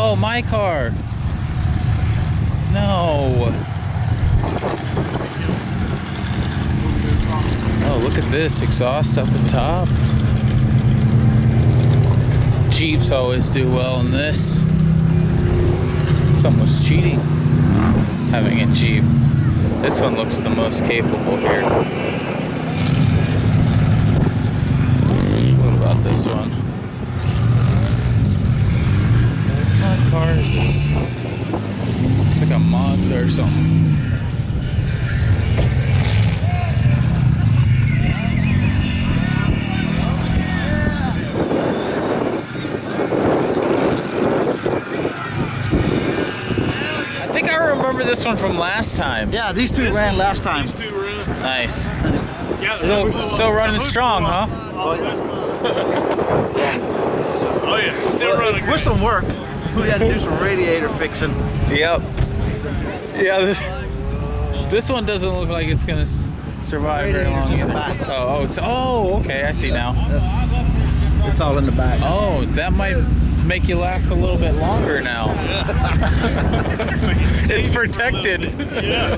Oh, my car. No. Oh, look at this exhaust up the top. Jeeps always do well in this. It's almost cheating having a Jeep. This one looks the most capable here. What about this one? What kind of car is this? It's like a Mazda or something. I think I remember this one from last time. Yeah, these two ran last time. These two ran. Nice. Yeah, Still running strong, huh? Oh yeah, still running. With some work, we had to do some radiator fixing. Yep. Yeah, this one doesn't look like it's gonna survive very long Radiators in the either. back. Oh, okay, I see now. It's all in the back. Oh, that might make you last a little bit longer now. Yeah. It's protected. Yeah.